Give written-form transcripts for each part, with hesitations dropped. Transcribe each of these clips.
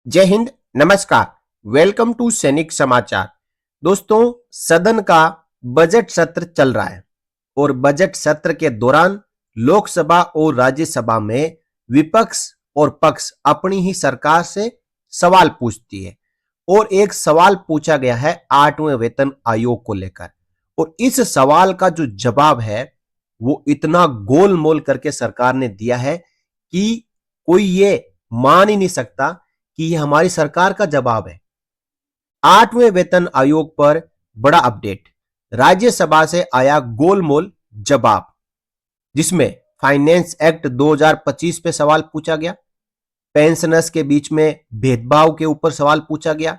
जय हिंद, नमस्कार। Welcome to सैनिक समाचार। दोस्तों, सदन का बजट सत्र चल रहा है और बजट सत्र के दौरान लोकसभा और राज्यसभा में विपक्ष और पक्ष अपनी ही सरकार से सवाल पूछती है और एक सवाल पूछा गया है 8वें वेतन आयोग को लेकर। और इस सवाल का जो जवाब है वो इतना गोलमोल करके सरकार ने दिया है कि कोई ये मान ही नहीं सकता कि ये हमारी सरकार का जवाब है। 8वें वेतन आयोग पर बड़ा अपडेट। राज्यसभा से आया गोलमोल जवाब, जिसमें फाइनेंस एक्ट 2025 पे सवाल पूछा गया, पेंशनर्स के बीच में भेदभाव के ऊपर सवाल पूछा गया,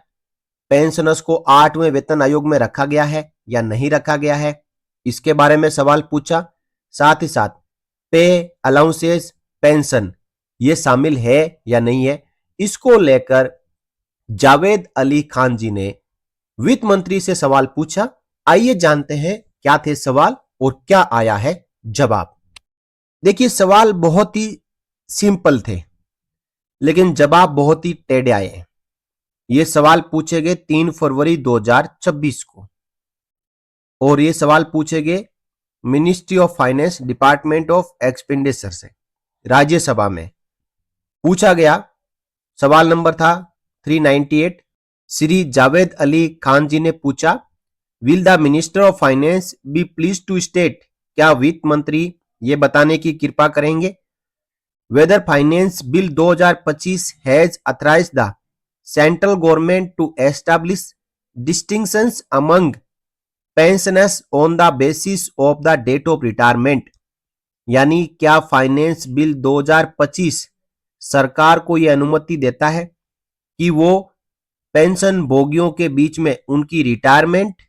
पेंशनर्स को 8वें वेतन आयोग में रखा गया है या नहीं रखा गया है, इसके बारे में सवाल पूछा। साथ ही साथ पे, अलाउंसेस, पेंशन ये शामिल है या नहीं है, इसको लेकर जावेद अली खान जी ने वित्त मंत्री से सवाल पूछा। आइए जानते हैं क्या थे सवाल और क्या आया है जवाब। देखिए, सवाल बहुत ही सिंपल थे लेकिन जवाब बहुत ही टेढ़े आए हैं। ये सवाल पूछे गए 3 फरवरी 2026 को और ये सवाल पूछे गए ministry of finance, department of expenditure से। राज्यसभा में पूछा गया, सवाल नंबर था 398। श्री जावेद अली खान जी ने पूछा, will the minister of finance be please to state, क्या वित्त मंत्री ये बताने की कृपा करेंगे, whether finance bill 2025 has authorised the central government to establish distinctions among pensioners on the basis of the date of retirement. यानी क्या फाइनेंस बिल 2025 सरकार को यह अनुमति देता है कि वो पेंशन भोगियों के बीच में उनकी रिटायरमेंट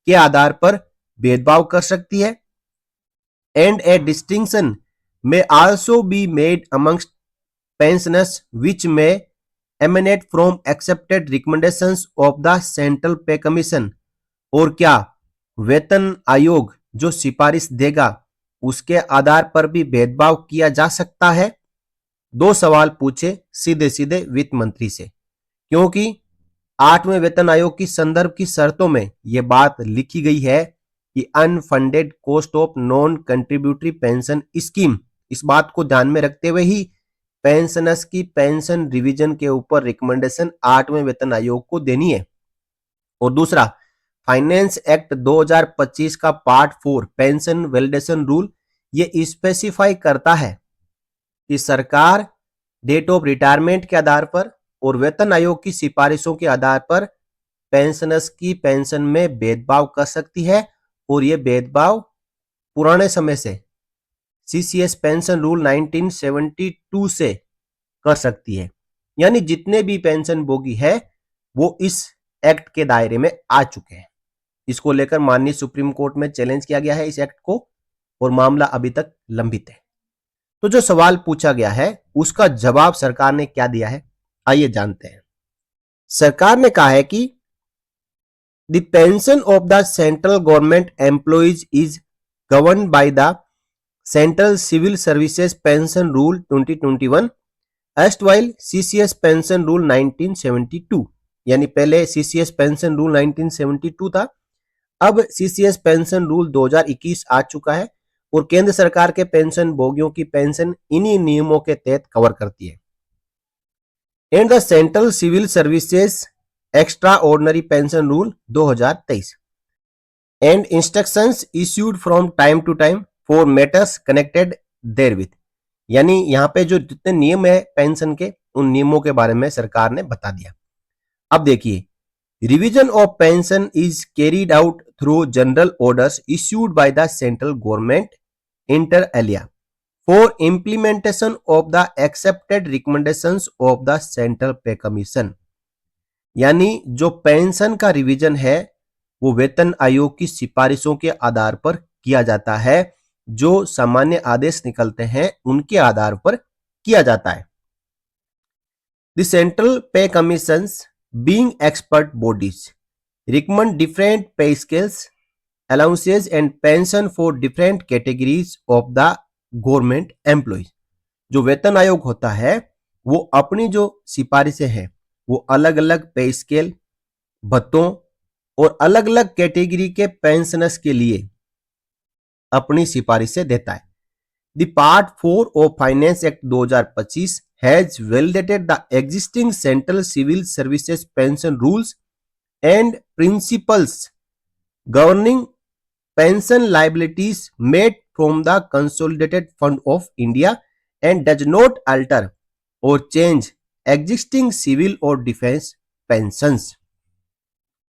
के आधार पर भेदभाव कर सकती है। And A distinction may also be made amongst pensioners which may emanate from accepted recommendations of the Central Pay Commission। और क्या वेतन आयोग जो सिफारिश देगा उसके आधार पर भी भेदभाव किया जा सकता है। 2 सवाल पूछे सीधे सीधे वित्त मंत्री से, क्योंकि 8वें वेतन आयोग की संदर्भ की शर्तों में यह बात लिखी गई है कि unfunded cost of non contributory pension scheme, इस बात को ध्यान में रखते हुए ही पेंशनर्स की पेंशन रिवीजन के ऊपर रिकमेंडेशन 8वें वेतन आयोग को देनी है। और दूसरा, फाइनेंस एक्ट 2025 का पार्ट 4 पेंशन वैलिडेशन रूल ये स्पेसिफाई करता है कि सरकार डेट ऑफ रिटायरमेंट के आधार पर और वेतन आयोग की सिफारिशों के आधार पर पेंशनर्स की पेंशन में भेदभाव कर सकती है। और यह भेदभाव पुराने समय से सीसीएस पेंशन रूल 1972 से कर सकती है। यानी जितने भी पेंशन भोगी है वो इस एक्ट के दायरे में आ चुके हैं। इसको लेकर माननीय सुप्रीम कोर्ट में चैलेंज किया गया है इस एक्ट को और मामला अभी तक लंबित है। तो जो सवाल पूछा गया है उसका जवाब सरकार ने क्या दिया है, आइए जानते हैं। सरकार ने कहा है कि the pension of the central government employees is governed by the central civil services pension rule 2021 erstwhile CCS pension rule 1972। यानी पहले सीसीएस पेंशन रूल 1972 था, अब सीसीएस पेंशन रूल 2021 आ चुका है और केंद्र सरकार के पेंशन भोगियों की पेंशन इन्हीं नियमों के तहत कवर करती है। And the central civil services extra ordinary pension rule 2023 and instructions issued from time to time for matters connected therewith. यानी यहां पे जो जितने नियम है पेंशन के, उन नियमों के बारे में सरकार ने बता दिया। अब देखिए, revision of pension is carried out through general orders issued by the central government inter alia for implementation of the accepted recommendations of the central pay commission. यानी जो पेंशन का रिवीजन है वो वेतन आयोग की सिफारिशों के आधार पर किया जाता है, जो सामान्य आदेश निकलते हैं उनके आधार पर किया जाता है। The central pay commissions being expert bodies recommend different pay scales, allowances and pension for different categories of the government employees. जो वेतन आयोग होता है वो अपनी जो सिफारिशें हैं वो अलग अलग पे स्केल, भत्तों और अलग अलग कैटेगरी के पेंशनर्स के लिए अपनी सिफारिशें देता है। The part 4 of finance act 2025 has validated the existing central civil services pension rules and principles governing pension liabilities made from the Consolidated Fund of India and does not alter or change existing civil और defence pensions।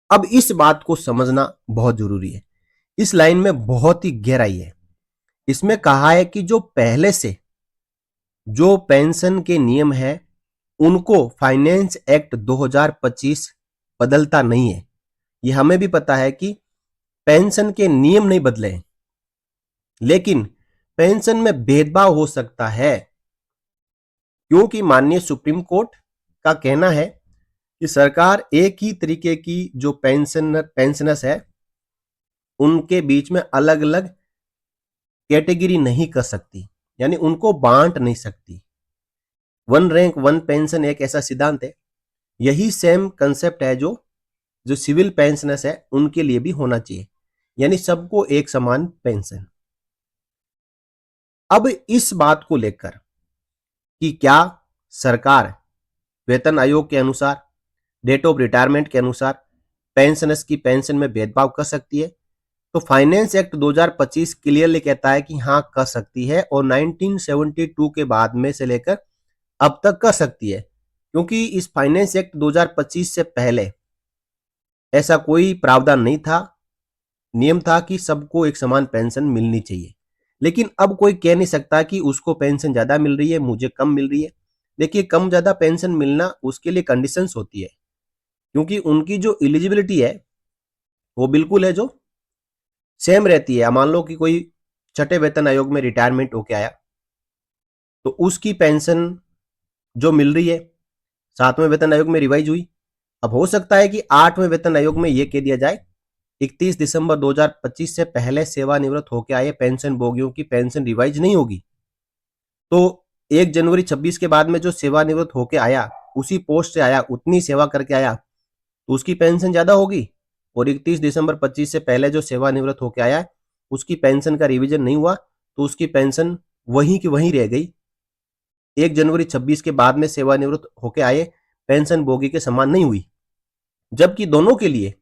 अब इस बात को समझना बहुत जरूरी है। इस लाइन में बहुत ही गहराई है। इसमें कहा है कि जो पहले से जो पेंशन के नियम है उनको फाइनेंस एक्ट 2025 बदलता नहीं है। ये हमें भी पता है कि पेंशन के नियम नहीं बदले, लेकिन पेंशन में भेदभाव हो सकता है, क्योंकि माननीय सुप्रीम कोर्ट का कहना है कि सरकार एक ही तरीके की जो पेंशनर्स है उनके बीच में अलग अलग कैटेगरी नहीं कर सकती, यानी उनको बांट नहीं सकती। वन रैंक वन पेंशन एक ऐसा सिद्धांत है। यही सेम कंसेप्ट है जो सिविल पेंशनर्स है उनके लिए भी होना चाहिए, यानी सबको एक समान पेंशन। अब इस बात को लेकर कि क्या सरकार वेतन आयोग के अनुसार, डेट ऑफ रिटायरमेंट के अनुसार पेंशनर्स की पेंशन में भेदभाव कर सकती है, तो फाइनेंस एक्ट 2025 क्लियरली कहता है कि हाँ कर सकती है, और 1972 के बाद में से लेकर अब तक कर सकती है, क्योंकि इस फाइनेंस एक्ट 2025 से पहले ऐसा कोई प्रावधान नहीं था। नियम था कि सबको एक समान पेंशन मिलनी चाहिए, लेकिन अब कोई कह नहीं सकता कि उसको पेंशन ज्यादा मिल रही है, मुझे कम मिल रही है। देखिए, कम ज्यादा पेंशन मिलना उसके लिए कंडीशंस होती है, क्योंकि उनकी जो एलिजिबिलिटी है वो बिल्कुल है जो सेम रहती है। मान लो कि कोई छठे वेतन आयोग में रिटायरमेंट होके आया तो उसकी पेंशन जो मिल रही है 7वें वेतन आयोग में रिवाइज हुई। अब हो सकता है कि 8वें वेतन आयोग में यह कह दिया जाए 31 दिसंबर 2025 से पहले सेवानिवृत्त होकर आए पेंशन भोगियों की पेंशन रिवाइज नहीं होगी, तो 1 जनवरी 26 के बाद में जो सेवानिवृत्त होकर आया, उसी पोस्ट से आया, उतनी सेवा करके आया, तो उसकी पेंशन ज्यादा होगी। और 31 दिसंबर 25 से पहले जो सेवानिवृत्त होकर आया उसकी पेंशन का रिवीजन नहीं हुआ, तो उसकी पेंशन वहीं की वहीं रह गई। 1 जनवरी 26 के बाद में सेवानिवृत्त होकर आए पेंशन भोगी के समान नहीं हुई, जबकि दोनों के लिए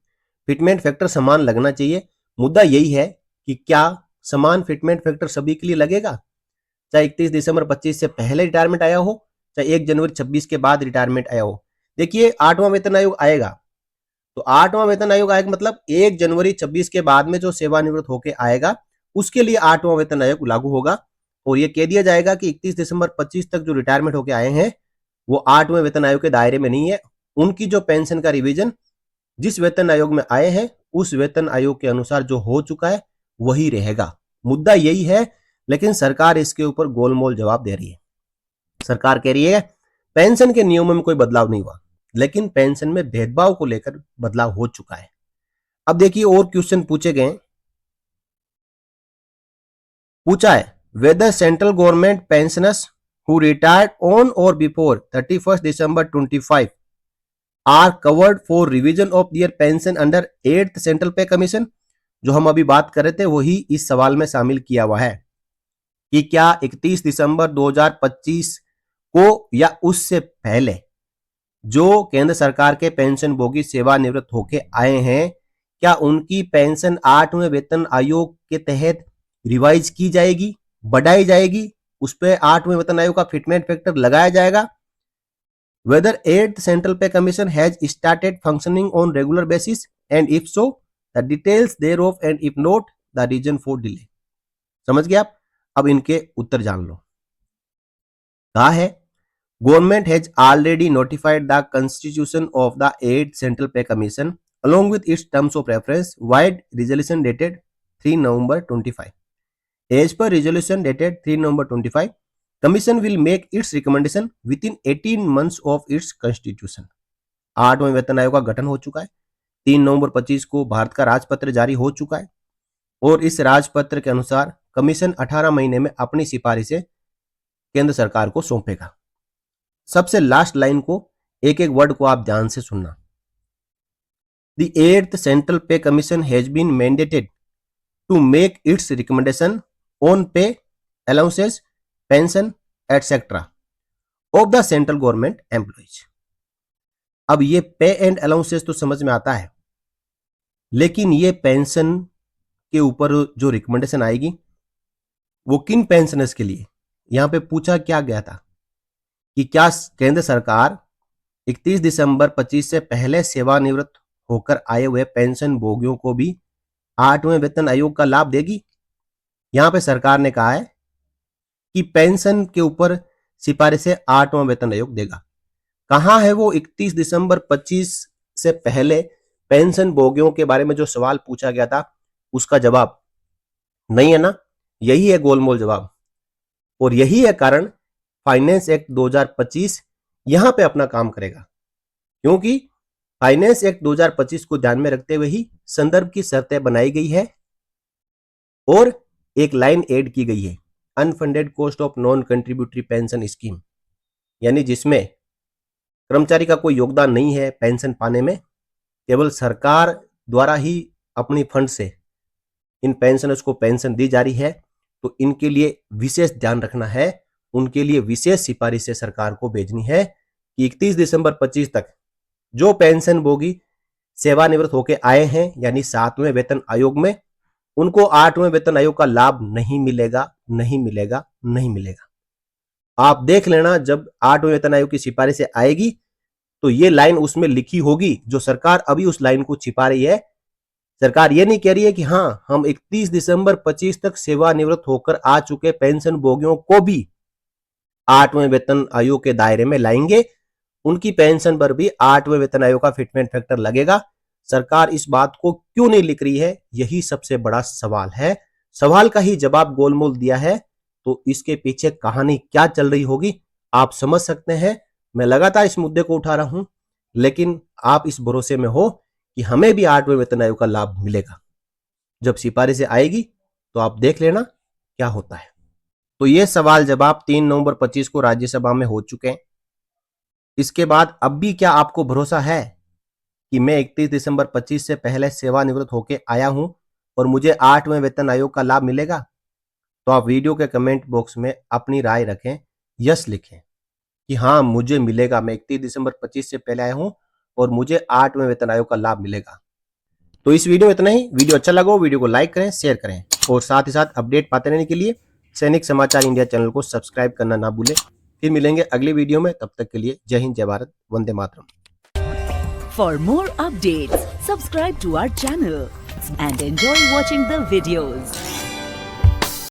फिटमेंट फैक्टर समान लगना चाहिए। मुद्दा यही है कि क्या समान फिटमेंट फैक्टर सभी के लिए लगेगा, चाहे 31 दिसंबर 25 से पहले रिटायरमेंट आया हो, चाहे 1 जनवरी 26 के बाद रिटायरमेंट आया हो। देखिए, 8वां वेतन आयोग आएगा, तो 8वां वेतन आयोग आएगा मतलब 1 जनवरी 26 के बाद में जो सेवानिवृत्त होकर आएगा उसके लिए 8वां वेतन आयोग लागू होगा, और यह कह दिया जाएगा कि 31 दिसंबर 25 तक जो रिटायरमेंट होकर आए हैं वो 8वें वेतन आयोग के दायरे में नहीं है। उनकी जो पेंशन का रिवीजन जिस वेतन आयोग में आए हैं उस वेतन आयोग के अनुसार जो हो चुका है वही रहेगा। मुद्दा यही है, लेकिन सरकार इसके ऊपर गोलमोल जवाब दे रही है। सरकार कह रही है पेंशन के नियमों में कोई बदलाव नहीं हुआ, लेकिन पेंशन में भेदभाव को लेकर बदलाव हो चुका है। अब देखिए, और क्वेश्चन पूछे गए, पूछा है whether central government pensioners who retired on और before 31 December 25 are covered for revision of their pension under 8th central pay commission. जो हम अभी बात कर रहे थे वही इस सवाल में शामिल किया हुआ है कि क्या 31 दिसंबर 2025 को या उससे पहले जो केंद्र सरकार के पेंशन भोगी सेवानिवृत्त होके आए हैं, क्या उनकी पेंशन 8वें वेतन आयोग के तहत रिवाइज की जाएगी, बढ़ाई जाएगी, उस पर 8वें वेतन आयोग का फिटमेंट फैक्टर लगाया जाएगा। Whether 8th Central Pay Commission has started functioning on regular basis, and if so, the details thereof, and if not, the reason for delay। समझ गए आप? अब इनके उत्तर जान लो। कहा है government has already notified the constitution of the 8th Central Pay Commission along with its terms of reference wide resolution dated 3 November 25। As per resolution dated 3 November 25, Commission will make its recommendation within 18 months of its constitution। 8वें वेतन आयोग का गठन हो चुका है, 3 नवंबर 25 को भारत का राजपत्र जारी हो चुका है, और इस राजपत्र के अनुसार कमीशन 18 महीने में अपनी सिफारिशें केंद्र सरकार को सौंपेगा। सबसे लास्ट लाइन को एक एक वर्ड को आप ध्यान से सुनना। The 8th Central Pay Commission has been mandated to make its recommendation on pay, allowances, pension, etc. of the central government employees. अब ये पे एंड अलाउंसेस तो समझ में आता है, लेकिन ये पेंशन के ऊपर जो रिकमेंडेशन आएगी वो किन पेंशनर्स के लिए? यहां पे पूछा क्या गया था कि क्या केंद्र सरकार 31 दिसंबर 25 से पहले सेवानिवृत्त होकर आए हुए पेंशन भोगियों को भी 8वें वेतन आयोग का लाभ देगी? यहां पे सरकार ने कहा है कि पेंशन के ऊपर सिफारिश से 8वां वेतन आयोग देगा। कहां है वो 31 दिसंबर 25 से पहले पेंशन भोगियों के बारे में जो सवाल पूछा गया था उसका जवाब नहीं है ना? यही है गोलमोल जवाब, और यही है कारण फाइनेंस एक्ट 2025 यहां पे अपना काम करेगा, क्योंकि फाइनेंस एक्ट 2025 को ध्यान में रखते हुए ही संदर्भ की शर्तें बनाई गई है और एक लाइन ऐड की गई है, unfunded cost of non contributory pension scheme, यानी जिसमें कर्मचारी का कोई योगदान नहीं है पेंशन पाने में, केवल सरकार द्वारा ही अपनी फंड से इन पेंशनर्स को पेंशन दी जा रही है। तो इनके लिए विशेष ध्यान रखना है, उनके लिए विशेष सिफारिशें सरकार को भेजनी है कि 31 दिसंबर 25 तक जो पेंशन भोगी सेवानिवृत्त होकर आए हैं यानी 7वें वेतन आयोग में, उनको 8वें वेतन आयोग का लाभ नहीं मिलेगा, नहीं मिलेगा, नहीं मिलेगा। आप देख लेना, जब 8वें वेतन आयोग की सिफारिश आएगी तो ये लाइन उसमें लिखी होगी, जो सरकार अभी उस लाइन को छिपा रही है। सरकार ये नहीं कह रही है कि हाँ हम 31 दिसंबर 25 तक सेवानिवृत्त होकर आ चुके पेंशन भोगियों को भी 8वें वेतन आयोग के दायरे में लाएंगे, उनकी पेंशन पर भी 8वें वेतन आयोग का फिटमेंट फैक्टर लगेगा। सरकार इस बात को क्यों नहीं लिख रही है, यही सबसे बड़ा सवाल है। सवाल का ही जवाब गोलमोल दिया है, तो इसके पीछे कहानी क्या चल रही होगी आप समझ सकते हैं। मैं लगातार इस मुद्दे को उठा रहा हूं, लेकिन आप इस भरोसे में हो कि हमें भी 8वें वेतन आयोग का लाभ मिलेगा। जब सिफारिश आएगी तो आप देख लेना क्या होता है। तो ये सवाल जवाब 3 नवंबर 25 को राज्यसभा में हो चुके हैं। इसके बाद अब भी क्या आपको भरोसा है कि मैं 31 दिसंबर 25 से पहले सेवानिवृत्त होकर आया हूं और मुझे 8वें वेतन आयोग का लाभ मिलेगा? तो आप वीडियो के कमेंट बॉक्स में अपनी राय रखें, यस लिखें कि हाँ मुझे मिलेगा, मैं 31 दिसंबर 25 से पहले आया हूं और मुझे 8वें वेतन आयोग का लाभ मिलेगा। तो इस वीडियो में इतना ही। वीडियो अच्छा लगा हो वीडियो को लाइक करें, शेयर करें और साथ ही साथ अपडेट पाते रहने के लिए सैनिक समाचार इंडिया चैनल को सब्सक्राइब करना ना भूलें। फिर मिलेंगे अगली वीडियो में, तब तक के लिए जय हिंद, जय Bharat, Vande Mataram. For more updates, subscribe to our channel and enjoy watching the videos.